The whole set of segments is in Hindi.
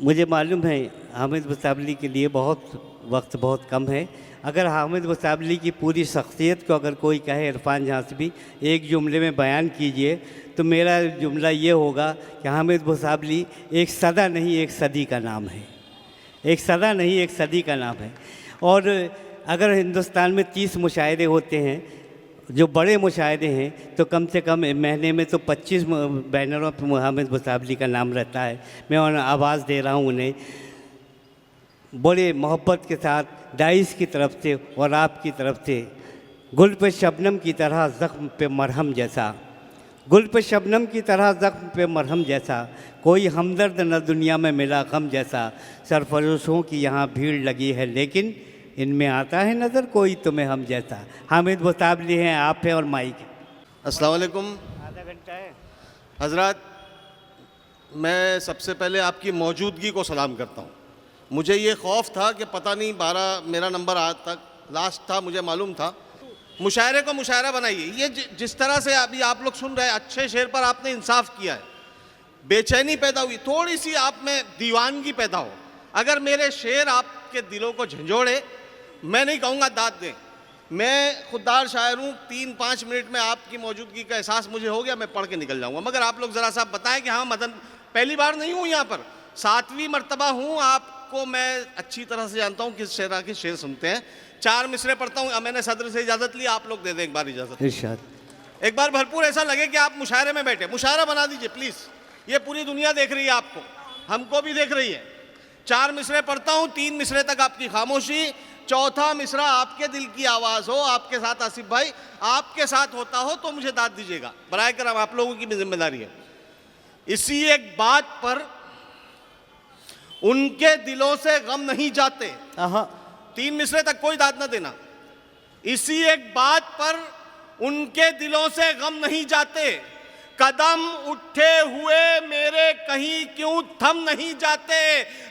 मुझे मालूम है हामिद मुसावली के लिए वक्त बहुत कम है। अगर हामिद मुसावली की पूरी शख्सियत को अगर कोई कहे इरफान झांसवी एक जुमले में बयान कीजिए, तो मेरा जुमला ये होगा कि हामिद मुसावली एक सदा नहीं एक सदी का नाम है। एक सदा नहीं एक सदी का नाम है। और अगर हिंदुस्तान में 30 मुशायरे होते हैं जो बड़े मुशायरे हैं, तो कम से कम महीने में तो 25 बैनरों पर हामिद मुसावली का नाम रहता है। मैं उन्हें आवाज़ दे रहा हूँ, उन्हें बड़े मोहब्बत के साथ डाइस की तरफ से और आपकी तरफ से, गुल पे शबनम की तरह ज़ख्म पे मरहम जैसा, गुल पे शबनम की तरह ज़ख्म पे मरहम जैसा, कोई हमदर्द न दुनिया में मिला गम जैसा, सरफरोशों की यहाँ भीड़ लगी है लेकिन इनमें आता है नज़र कोई तुम्हें हम जैसा। हामिद मुसावली हैं, आप हैं और माइक है। अस्सलाम वालेकुम। आधा घंटा है हज़रात, मैं सबसे पहले आपकी मौजूदगी को सलाम करता हूँ। मुझे ये खौफ था कि पता नहीं 12 मेरा नंबर आज तक लास्ट था, मुझे मालूम था। मुशायरे को मुशायरा बनाइए। ये जिस तरह से अभी आप लोग सुन रहे हैं, अच्छे शेर पर आपने इंसाफ किया है, बेचैनी पैदा हुई, थोड़ी सी आप में दीवानगी पैदा हो। अगर मेरे शेर आपके दिलों को झंझोड़े, मैं नहीं कहूँगा दाद दें, मैं खुददार शायर हूँ, 3-5 मिनट में आपकी मौजूदगी का एहसास मुझे हो गया, मैं पढ़ के निकल जाऊँगा। मगर आप लोग ज़रा सा बताएं कि हाँ मदन, पहली बार नहीं हूँ यहाँ पर, 7वीं मरतबा हूँ, आपको मैं अच्छी तरह से जानता हूँ किस शेरा के शेर सुनते हैं। 4 मिसरे पढ़ता हूँ। मैंने सदर से इजाज़त ली, आप लोग दे दें एक बार इजाज़त। इरशाद। एक बार भरपूर ऐसा लगे कि आप मुशायरे में बैठे, मुशायरा बना दीजिए प्लीज़। ये पूरी दुनिया देख रही है आपको, हमको भी देख रही है। 4 मिसरे पढ़ता हूँ, 3 मिसरे तक आपकी खामोशी, चौथा मिसरा आपके दिल की आवाज़ हो, आपके साथ आसिफ भाई आपके साथ होता हो तो मुझे दाद दीजिएगा, बराए करम, आप लोगों की भी जिम्मेदारी है। इसी एक बात पर उनके दिलों से गम नहीं जाते। 3 मिसरे तक कोई दाद न देना। इसी एक बात पर उनके दिलों से गम नहीं जाते, कदम उठे हुए मेरे कहीं क्यों थम नहीं जाते,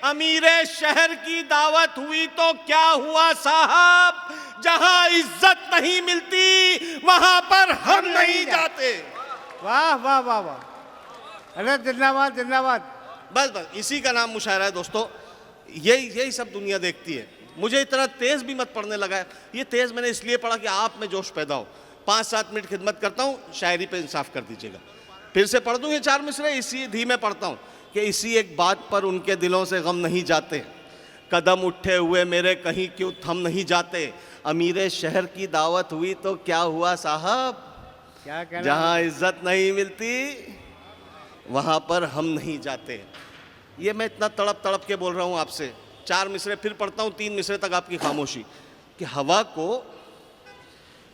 अमीरे शहर की दावत हुई तो क्या हुआ साहब, जहां इज्जत नहीं मिलती वहां पर हम नहीं जाते। वाह वाह वाह वाह, अरे जिंदाबाद जिंदाबाद। बस बस इसी का नाम मुशायरा है दोस्तों। यही सब दुनिया देखती है। मुझे इतना तेज भी मत पढ़ने लगा है, ये तेज मैंने इसलिए पढ़ा कि आप में जोश पैदा हो। 5-7 मिनट खिदमत करता हूँ, शायरी पे इंसाफ कर दीजिएगा। फिर से पढ़ दूँ ये 4 मिसरे, इसी धीमे पढ़ता हूँ कि इसी एक बात पर उनके दिलों से गम नहीं जाते, कदम उठे हुए मेरे कहीं क्यों थम नहीं जाते, अमीरे शहर की दावत हुई तो क्या हुआ साहब, क्या कहना, जहाँ इज्जत नहीं मिलती वहाँ पर हम नहीं जाते। ये मैं इतना तड़प तड़प के बोल रहा हूँ आपसे। 4 मिसरे फिर पढ़ता हूँ, 3 मिसरे तक आपकी खामोशी, कि हवा को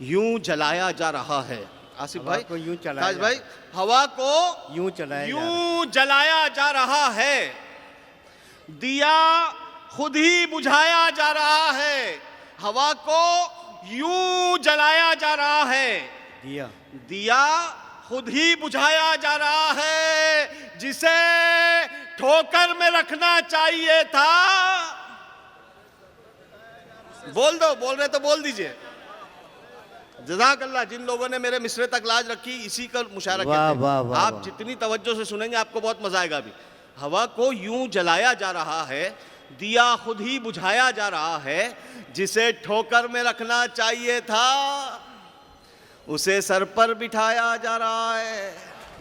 यूं जलाया जा रहा है। आसिफ भाई, ताज भाई, हवा को यूं जलाया जा रहा है, दिया खुद ही बुझाया जा रहा है, हवा को यूं जलाया जा रहा है, दिया खुद ही बुझाया जा रहा है, जिसे ठोकर में रखना चाहिए था। बोल दो, बोल रहे तो बोल दीजिए। जज़ाकल्लाह। जिन लोगों ने मेरे मिसरे तक लाज रखी, इसी का मुशायरा कहते हैं। आप जितनी तवज्जो से सुनेंगे आपको बहुत मजा आएगा। अभी हवा को यूं जलाया जा रहा है, दिया खुद ही बुझाया जा रहा है, जिसे ठोकर में रखना चाहिए था उसे सर पर बिठाया जा रहा है।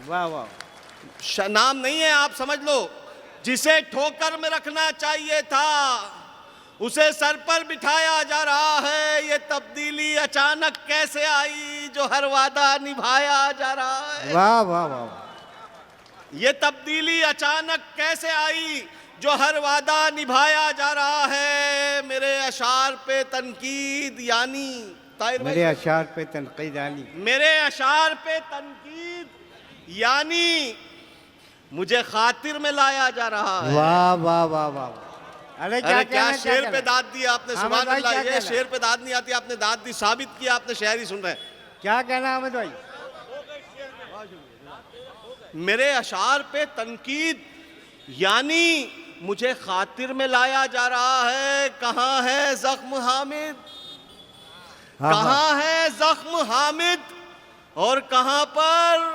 वाह वाह, नाम नहीं है, आप समझ लो। जिसे ठोकर में रखना चाहिए था उसे सर पर बिठाया जा रहा है। ये तब्दीली अचानक कैसे आई जो हर वादा निभाया जा रहा है। वाह वाह वाह। ये तब्दीली अचानक कैसे आई जो हर वादा निभाया जा रहा है। मेरे अशार पे तनकीद यानी, मेरे अशार पे तनकीद यानी, मेरे अशार पे तनकीद यानी मुझे खातिर में लाया जा रहा है। वाह वाह वाह वाह। अरे क्या शेर पे दाद दी आपने, सुभान अल्लाह। ये शेर पे दाद नहीं आती, आपने दाद दी, साबित किया आपने, शायरी सुन रहे हैं। क्या कहना हामिद भाई? मेरे अशार पे तनकीद यानी मुझे खातिर में लाया जा रहा है। कहाँ है जख्म हामिद, कहाँ है जख्म हामिद, और कहाँ पर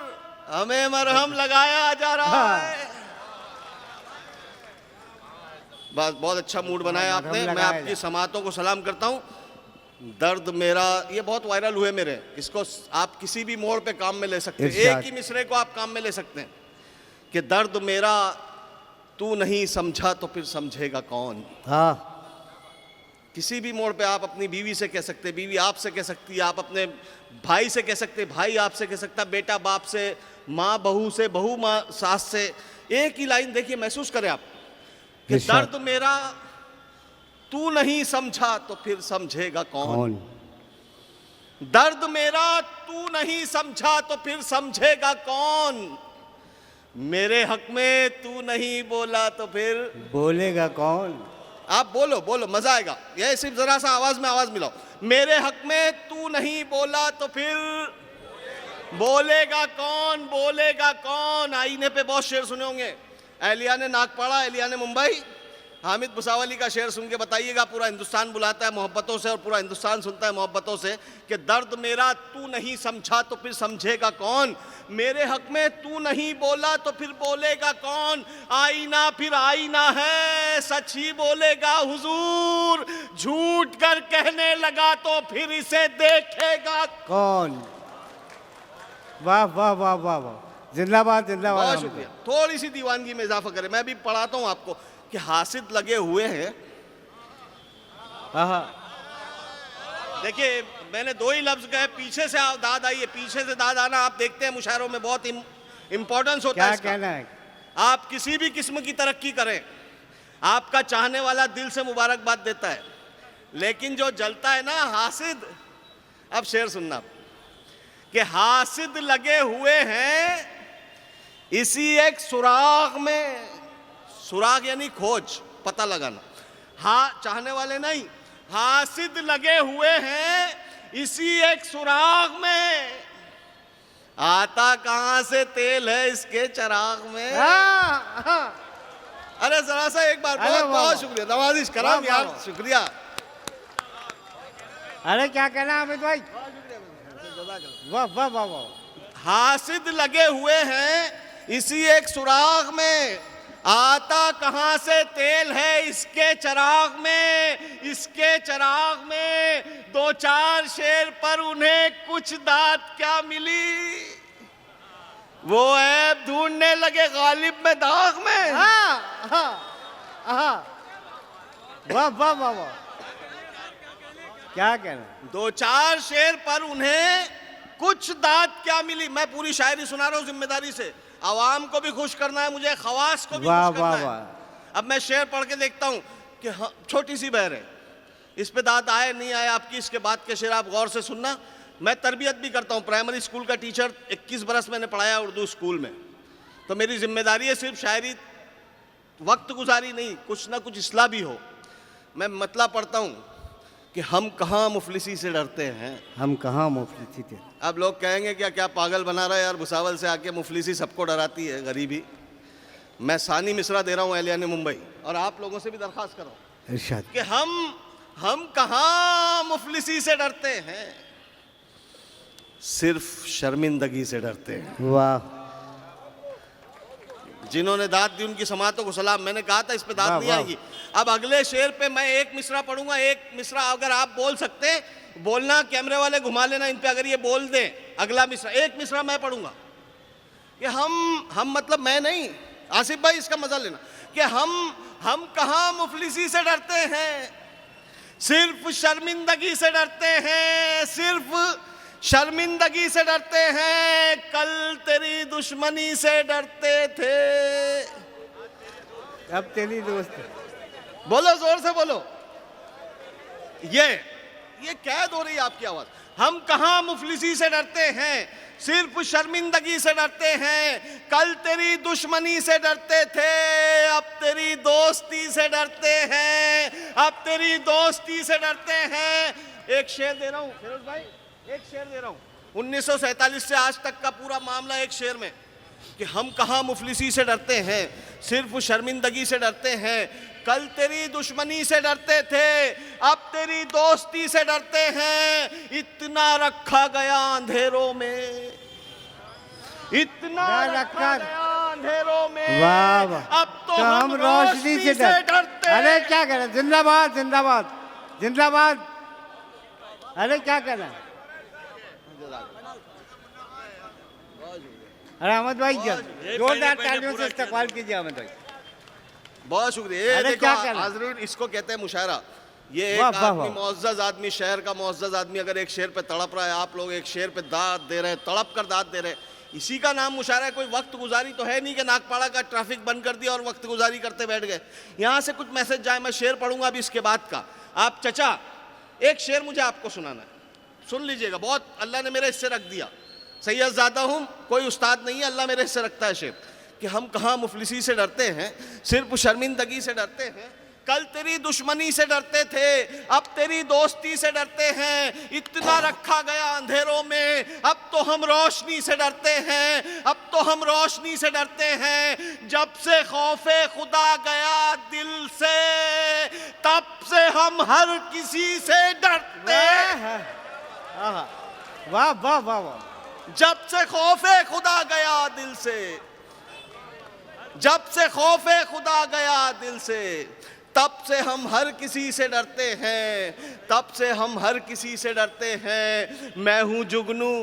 हमें मरहम लगाया जा रहा है। बस बहुत अच्छा मूड बनाया मरहम आपने। मैं लगाया आपकी समातों को सलाम करता हूँ। दर्द मेरा ये बहुत वायरल हुए मेरे, इसको आप किसी भी मोड़ पे काम में ले सकते हैं, इरशाद। एक ही मिसरे को आप काम में ले सकते हैं कि दर्द मेरा तू नहीं समझा तो फिर समझेगा कौन। हाँ, किसी भी मोड़ पे आप अपनी बीवी से कह सकते हैं, बीवी आपसे कह सकती है, आप अपने भाई से कह सकते हैं, भाई आपसे कह सकता है, बेटा बाप से, माँ बहू से, बहू माँ सास से। एक ही लाइन देखिए, महसूस करें आप कि इरशाद। दर्द मेरा तू नहीं समझा तो फिर समझेगा कौन। कौन। दर्द मेरा तू नहीं समझा तो फिर समझेगा कौन। मेरे हक में तू नहीं बोला तो फिर बोलेगा कौन। आप बोलो बोलो, मजा आएगा। यह सिर्फ जरा सा आवाज में आवाज मिलाओ। मेरे हक में तू नहीं बोला तो फिर बोलेगा कौन, बोलेगा कौन। आईने पे बहुत शेर सुने होंगे। एलिया ने नागपाड़ा, एलिया ने मुंबई। हामिद भुसावली का शेर सुन के बताइएगा। पूरा हिंदुस्तान बुलाता है मोहब्बतों से और पूरा हिंदुस्तान सुनता है मोहब्बतों से कि दर्द मेरा तू नहीं समझा तो फिर समझेगा कौन। मेरे हक में तू नहीं बोला तो फिर बोलेगा कौन। आईना फिर आईना है, सच ही बोलेगा हुजूर। झूठ कर कहने लगा तो फिर इसे देखेगा कौन। वाह वाह वाह वाह वाह, जिंदाबाद जिंदाबाद। बहुत शुक्रिया। थोड़ी सी दीवानगी में इजाफा करें। मैं भी पढ़ाता हूं आपको कि हासिद लगे हुए हैं। हाँ, देखिए मैंने दो ही लफ्ज कहे, पीछे से दाद आई है। पीछे से दाद आना आप देखते हैं मुशायरों में बहुत इंपॉर्टेंस होता है क्या इसका। कहना है। आप किसी भी किस्म की तरक्की करें, आपका चाहने वाला दिल से मुबारकबाद देता है, लेकिन जो जलता है ना हासिद। अब शेर सुनना कि हासिद लगे हुए हैं इसी एक सुराग में। सुराग यानी खोज, पता लगाना। हाँ, चाहने वाले नहीं, हासिद लगे हुए हैं इसी एक सुराग में। आता कहां से तेल है इसके चराग में। हाँ, हाँ। अरे जरा सा एक बार, अरे बहुत वाह, बहुत वाह। शुक्रिया, नवाजिश कराम वाह, वाह, यार, वाह। शुक्रिया। अरे क्या कहना है अमित भाई। वाह वाह वाह वाह। हासिद लगे हुए हैं इसी एक सुराग में। आता कहां से तेल है इसके चराग में। इसके चराग में दो चार शेर पर उन्हें कुछ दात क्या मिली। वो ऐब ढूंढने लगे गालिब में दाग में। हाँ, हाँ, हाँ। वाह वाह वाह वाह, क्या कहना। दो चार शेर पर उन्हें कुछ दात क्या मिली। मैं पूरी शायरी सुना रहा हूं जिम्मेदारी से। आवाम को भी खुश करना है मुझे, खवास को भी वाह खुश करना वाह है। वाह। अब मैं शेर पढ़ के देखता हूं कि हाँ, छोटी सी बहर है, इस पे दांत आए नहीं आए आपकी, इसके बाद के शेर आप गौर से सुनना। मैं तरबियत भी करता हूं, प्राइमरी स्कूल का टीचर, 21 बरस मैंने पढ़ाया उर्दू स्कूल में। तो मेरी जिम्मेदारी है सिर्फ शायरी वक्त गुजारी नहीं, कुछ ना कुछ इस्लाह भी हो। मैं मतला पढ़ता हूं कि हम कहाँ मुफलिसी से डरते हैं। हम कहाँ मुफलिसी थे। अब लोग कहेंगे क्या क्या पागल बना रहा है यार, भुसावल से आके मुफलिसी सबको डराती है, गरीबी। मैं सानी मिसरा दे रहा हूँ एलिया ने मुंबई, और आप लोगों से भी दरख्वास्त कर रहा हूँ इरशाद। कि हम कहाँ मुफलिसी से डरते हैं, सिर्फ शर्मिंदगी से डरते हैं। वाह। जिन्होंने दाद दी उनकी समातों को सलाम। मैंने कहा था इस पे दाद वाह, नहीं वाह। आएगी। अब अगले शेर पे मैं एक मिसरा पढ़ूंगा, एक मिसरा अगर आप बोल सकते बोलना, कैमरे वाले घुमा लेना इन पे, अगर ये बोल दें अगला मिसरा। एक मिसरा मैं पढ़ूंगा कि हम मतलब मैं नहीं, आसिफ भाई इसका मजा लेना, कि हम कहाँ मुफलिसी से डरते हैं, सिर्फ शर्मिंदगी से डरते हैं, सिर्फ शर्मिंदगी से डरते हैं। कल तेरी दुश्मनी से डरते थे। अब तेरी दोस्त। बोलो जोर से बोलो। ये कैद हो रही है आपकी आवाज। हम कहाँ मुफलिसी से डरते हैं, सिर्फ शर्मिंदगी से डरते हैं। कल तेरी दुश्मनी से डरते थे, अब तेरी दोस्ती से डरते हैं। अब तेरी दोस्ती से डरते हैं। एक शेर दे रहा हूँ फिरोज भाई, एक शेर दे रहा हूँ 1947 से आज तक का पूरा मामला एक शेर में, कि हम कहाँ मुफलिसी से डरते हैं, सिर्फ शर्मिंदगी से डरते हैं। कल तेरी दुश्मनी से डरते थे, अब तेरी दोस्ती से डरते हैं। इतना रखा गया अंधेरों में, इतना रखा गया अंधेरों में, वाह वाह। अब तो हम रोशनी से डरते अरे क्या कह रहे हैं? जिंदाबाद जिंदाबाद जिंदाबाद। अरे क्या कह रहे हैं? अरे अहमद भाई क्या जोरदार तालियों से इस्तकबाल कीजिए अहमद भाई। बहुत शुक्रिया। ये अरे देखो क्या कहना? हाज़रीन, इसको कहते हैं मुशायरा। ये एक वाह, वाह, आदमी वाह। मुअज़्ज़ज़ आदमी, शहर का मुअज़्ज़ज़ आदमी अगर एक शेर पे तड़प रहा है, आप लोग एक शेर पे दाद दे रहे हैं, तड़प कर दाद दे रहे हैं, इसी का नाम मुशायरा है। कोई वक्त गुजारी तो है नहीं कि नागपाड़ा का ट्रैफिक बंद कर दिया और वक्त गुजारी करते बैठ गए। यहाँ से कुछ मैसेज जाए, मैं शेर पढ़ूंगा अभी इसके बाद का। आप चचा, एक शेर मुझे आपको सुनाना है, सुन लीजिएगा। बहुत अल्लाह ने मेरे हिस्से रख दिया, सैयद ज़्यादा हूँ, कोई उस्ताद नहीं है, अल्लाह मेरे हिस्से रखता है शेर। कि हम कहाँ मुफलिसी से डरते हैं, सिर्फ शर्मिंदगी से डरते हैं। कल तेरी दुश्मनी से डरते थे, अब तेरी दोस्ती से डरते हैं। इतना रखा गया अंधेरों में, अब तो हम रोशनी से डरते हैं, अब तो हम रोशनी से डरते हैं। जब से खौफे खुदा गया दिल से, तब से हम हर किसी से डरते हैं। वाह वाह वाह वाह। जब से खौफे खुदा गया दिल से, जब से खौफे खुदा गया दिल से, तब से हम हर किसी से डरते हैं, तब से हम हर किसी से डरते हैं। मैं हूं जुगनू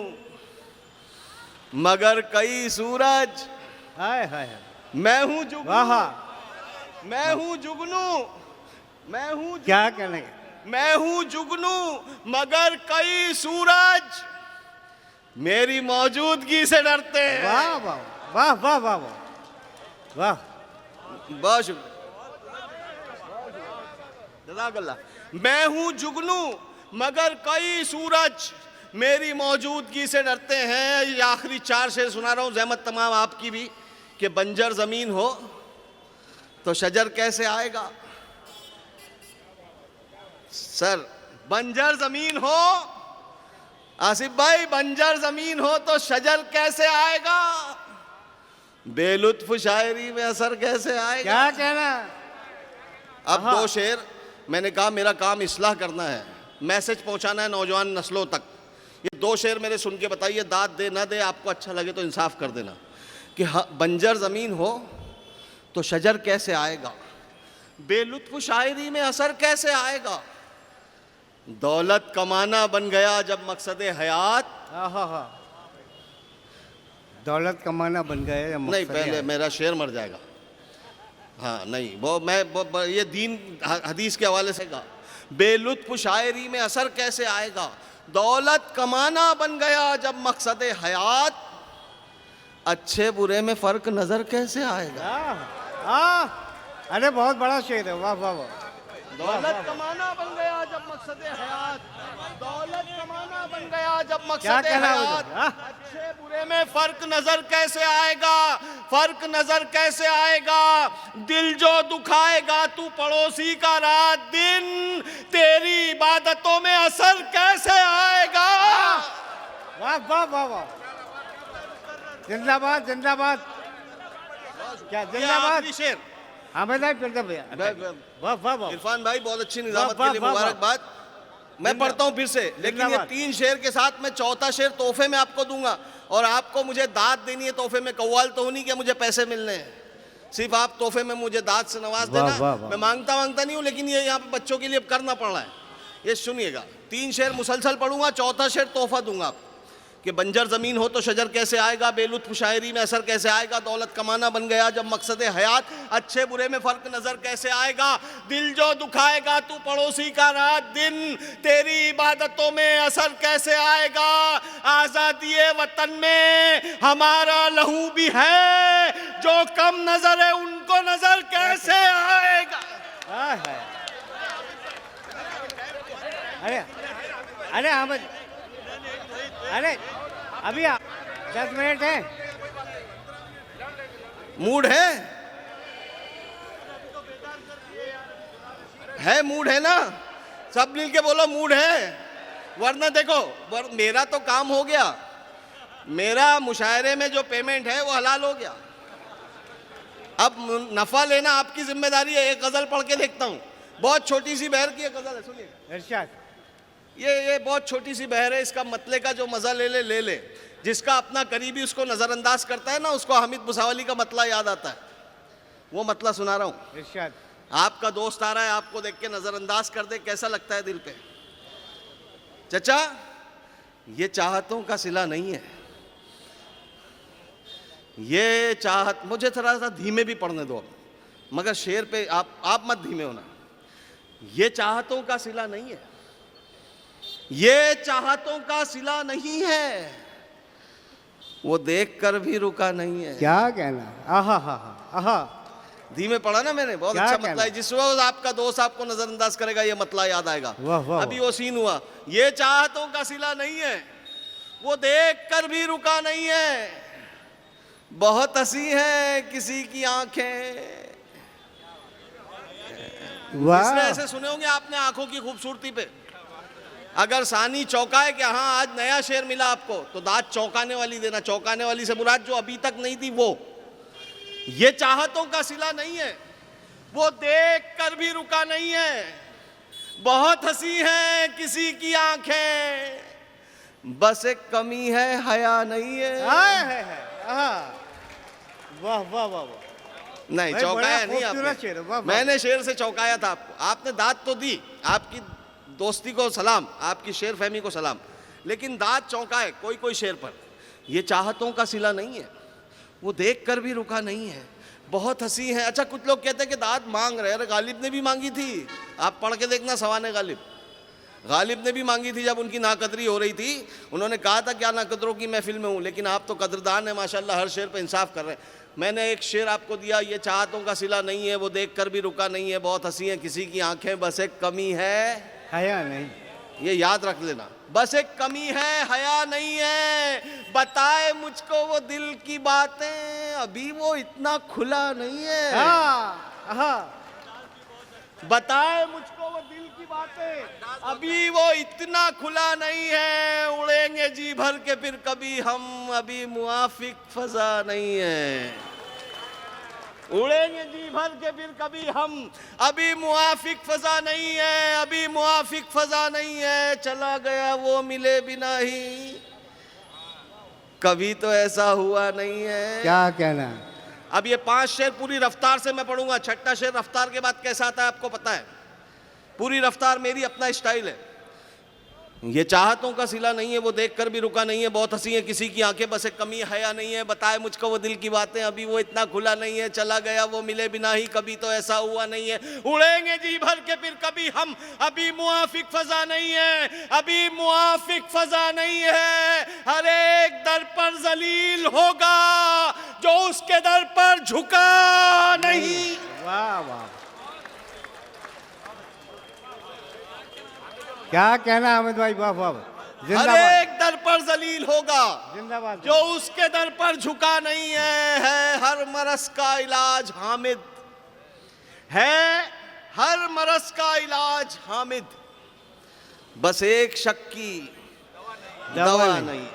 मगर कई सूरज, हाय हाय। मैं हूं जुगनू, वाह। मैं हूं जुगनू, मैं हूं क्या कहने? मैं हूं जुगनू मगर कई सूरज मेरी मौजूदगी से डरते हैं। वाह वाह वाह वाह वाह वाह वाह। बहुत शुक्रिया, जज़ाकल्लाह। मैं हूं जुगनू मगर कई सूरज मेरी मौजूदगी से डरते हैं। ये आखिरी 4 शेर सुना रहा हूं, ज़हमत तमाम आपकी भी। कि बंजर ज़मीन हो तो शजर कैसे आएगा। सर, बंजर ज़मीन हो, आसिफ भाई, बंजर ज़मीन हो तो शजर कैसे आएगा। बेलुत्फ शायरी में असर कैसे आएगा। क्या कहना? अब 2 शेर। मैंने कहा मेरा काम इस्लाह करना है, मैसेज पहुंचाना है नौजवान नस्लों तक। ये 2 शेर मेरे सुन के बताइए, दाद दे ना दे, आपको अच्छा लगे तो इंसाफ कर देना। कि बंजर ज़मीन हो तो शजर कैसे आएगा, बेलुत्फ शायरी में असर कैसे आएगा। दौलत कमाना बन गया जब मकसद हयात। हाँ, दौलत कमाना बन गया या नहीं, मकसद पहले है? मेरा शेर मर जाएगा। हाँ नहीं, वो ये दीन हदीस के हवाले से कहा। बेलुत्फ शायरी में असर कैसे आएगा, दौलत कमाना बन गया जब मकसद हयात, अच्छे बुरे में फ़र्क नज़र कैसे आएगा। अरे बहुत बड़ा शेर है। वाह वाह वाह। दौलत कमाना बन गया जब मकसद हयात, दौलत कमाना बन गया जब क्या मकसद कहना है हयात, उधर? हाँ? अच्छे बुरे में फर्क नजर कैसे आएगा, फर्क नजर कैसे आएगा। दिल जो दुखाएगा तू पड़ोसी का रात दिन, तेरी इबादतों में असर कैसे आएगा। वाह वाह वाह वाह। जिंदाबाद जिंदाबाद। क्या ये जिंदाबाद? आखिरी शेर। अहमद भाई फिर भैया। वाह वाह वाह। इरफान भाई, बहुत अच्छी निजामत वाह, के लिए वाह, वाह। मुबारकबाद। मैं पढ़ता हूँ फिर से, लेकिन ये जिंदाबाद। 3 शेर के साथ मैं 4था शेर तोहफे में आपको दूंगा। और आपको मुझे दाद देनी है तोहफे में। कव्वाल तो नहीं कि मुझे पैसे मिलने हैं, सिर्फ आप तोहफे में मुझे दाद से नवाज वाह, देना। वाह, वाह। मैं मांगता नहीं हूँ, लेकिन ये यहाँ पे बच्चों के लिए करना पड़ रहा है। ये सुनिएगा, 3 शेर मुसलसल पढ़ूंगा, 4था शेर तोहफा दूंगा आपको। कि बंजर ज़मीन हो तो शजर कैसे आएगा, बेलुत्फ शायरी में असर कैसे आएगा, दौलत कमाना बन गया जब मकसद हयात, अच्छे बुरे में फ़र्क नज़र कैसे आएगा। दिल जो दुखाएगा तू पड़ोसी का रात दिन, तेरी इबादतों में असर कैसे आएगा। आज़ादी वतन में हमारा लहू भी है, जो कम नज़र है उनको नज़र कैसे आएगा। अरे अरे अहमद, अरे अभी 10 मिनट है। मूड है मूड है ना, सब मिल के बोलो मूड है। वरना देखो, मेरा तो काम हो गया, मेरा मुशायरे में जो पेमेंट है वो हलाल हो गया। अब नफा लेना आपकी जिम्मेदारी है। एक गजल पढ़ के देखता हूँ, बहुत छोटी सी बहर की एक गजल है, सुनिए। इरशाद। ये बहुत छोटी सी बहर है, इसका मतले का जो मज़ा ले ले। जिसका अपना करीबी उसको नज़रअंदाज करता है ना, उसको हामिद मुसावली का मतला याद आता है। वो मतला सुना रहा हूँ। इरशाद। आपका दोस्त आ रहा है, आपको देख के नजरअंदाज कर दे, कैसा लगता है दिल पे? चचा, ये चाहतों का सिला नहीं है। ये चाहत, मुझे थोड़ा सा धीमे भी पढ़ने दो, मगर शेर पे आप मत धीमे होना। ये चाहतों का सिला नहीं है, ये चाहतों का सिला नहीं है, वो देख कर भी रुका नहीं है। क्या कहना, आहा हा हा आहा। धीमे पढ़ा ना मैंने, बहुत क्या अच्छा कहना? मतला है। जिस वक्त आपका दोस्त आपको नजरअंदाज करेगा, ये मतला याद आएगा। वाह, वाह, अभी वो सीन हुआ, ये चाहतों का सिला नहीं है, वो देख कर भी रुका नहीं है, बहुत हंसी है किसी की आंखें। वाह, इसलिए ऐसे सुने होंगे आपने आंखों की खूबसूरती पे। अगर सानी चौंकाए कि हाँ आज नया शेर मिला आपको, तो दांत चौंकाने वाली देना। चौंकाने वाली से मुराद जो अभी तक नहीं थी वो। ये चाहतों का सिला नहीं है, वो देख कर भी रुका नहीं है, बहुत हंसी है किसी की आंखें, बस एक कमी है हया नहीं है। आहा, वाह वाह वाह वाह। नहीं, भाई, चौंकाया बड़ा नहीं खूबसूरत शेर है, वाह, आपने। वाह। मैंने शेर से चौंकाया था आपको। आपने दाद तो दी, आपकी दोस्ती को सलाम, आपकी शेर फहमी को सलाम, लेकिन दाद चौंकाए कोई कोई शेर पर। ये चाहतों का सिला नहीं है, वो देख कर भी रुका नहीं है, बहुत हंसी है। अच्छा, कुछ लोग कहते हैं कि दाद मांग रहे हैं। अरे गालिब ने भी मांगी थी, आप पढ़ के देखना सवाने गालिब। गालिब ने भी मांगी थी जब उनकी नाकदरी हो रही थी। उन्होंने कहा था क्या नाकदरों की महफिल में हूँ, लेकिन आप तो कदरदान है माशाल्लाह, हर शेर पे इंसाफ कर रहे हैं। मैंने एक शेर आपको दिया, ये चाहतों का सिला नहीं है, वो देख कर भी रुका नहीं है, बहुत हंसी है किसी की आंखें, बस एक कमी है हया नहीं। ये याद रख लेना, बस एक कमी है हया नहीं है, बताए मुझको वो दिल की बातें, अभी वो इतना खुला नहीं है। आहा, बताए मुझको वो दिल की बातें, अभी वो इतना खुला नहीं है, उड़ेंगे जी भर के फिर कभी हम, अभी मुआफिक फजा नहीं है। उड़ेंगे जी भर के फिर कभी हम, अभी मुआफिक फजा नहीं है, अभी मुआफिक फजा नहीं है, चला गया वो मिले बिना ही, कभी तो ऐसा हुआ नहीं है। क्या कहना। अब ये 5 शेर पूरी रफ्तार से मैं पढ़ूंगा। छठा शेर रफ्तार के बाद कैसा आता है आपको पता है। पूरी रफ्तार मेरी अपना स्टाइल है। ये चाहतों का सिला नहीं है, वो देख कर भी रुका नहीं है, बहुत हंसी है किसी की आंखें, बस एक कमी हया नहीं है, बताए मुझको वो दिल की बातें, अभी वो इतना खुला नहीं है, चला गया वो मिले बिना ही, कभी तो ऐसा हुआ नहीं है, उड़ेंगे जी भर के फिर कभी हम, अभी मुआफिक फजा नहीं है, अभी मुआफिक फजा नहीं है, हर एक दर पर जलील होगा जो उसके दर पर झुका नहीं। वाह वाह, क्या कहना हामिद भाई, वाह वाह। हर जिंदाबाद, एक दर पर जलील होगा जिंदाबाद। जो उसके दर पर झुका नहीं है हर मरस का इलाज हामिद, है हर मरस का इलाज हामिद, बस एक शक की दवा नहीं।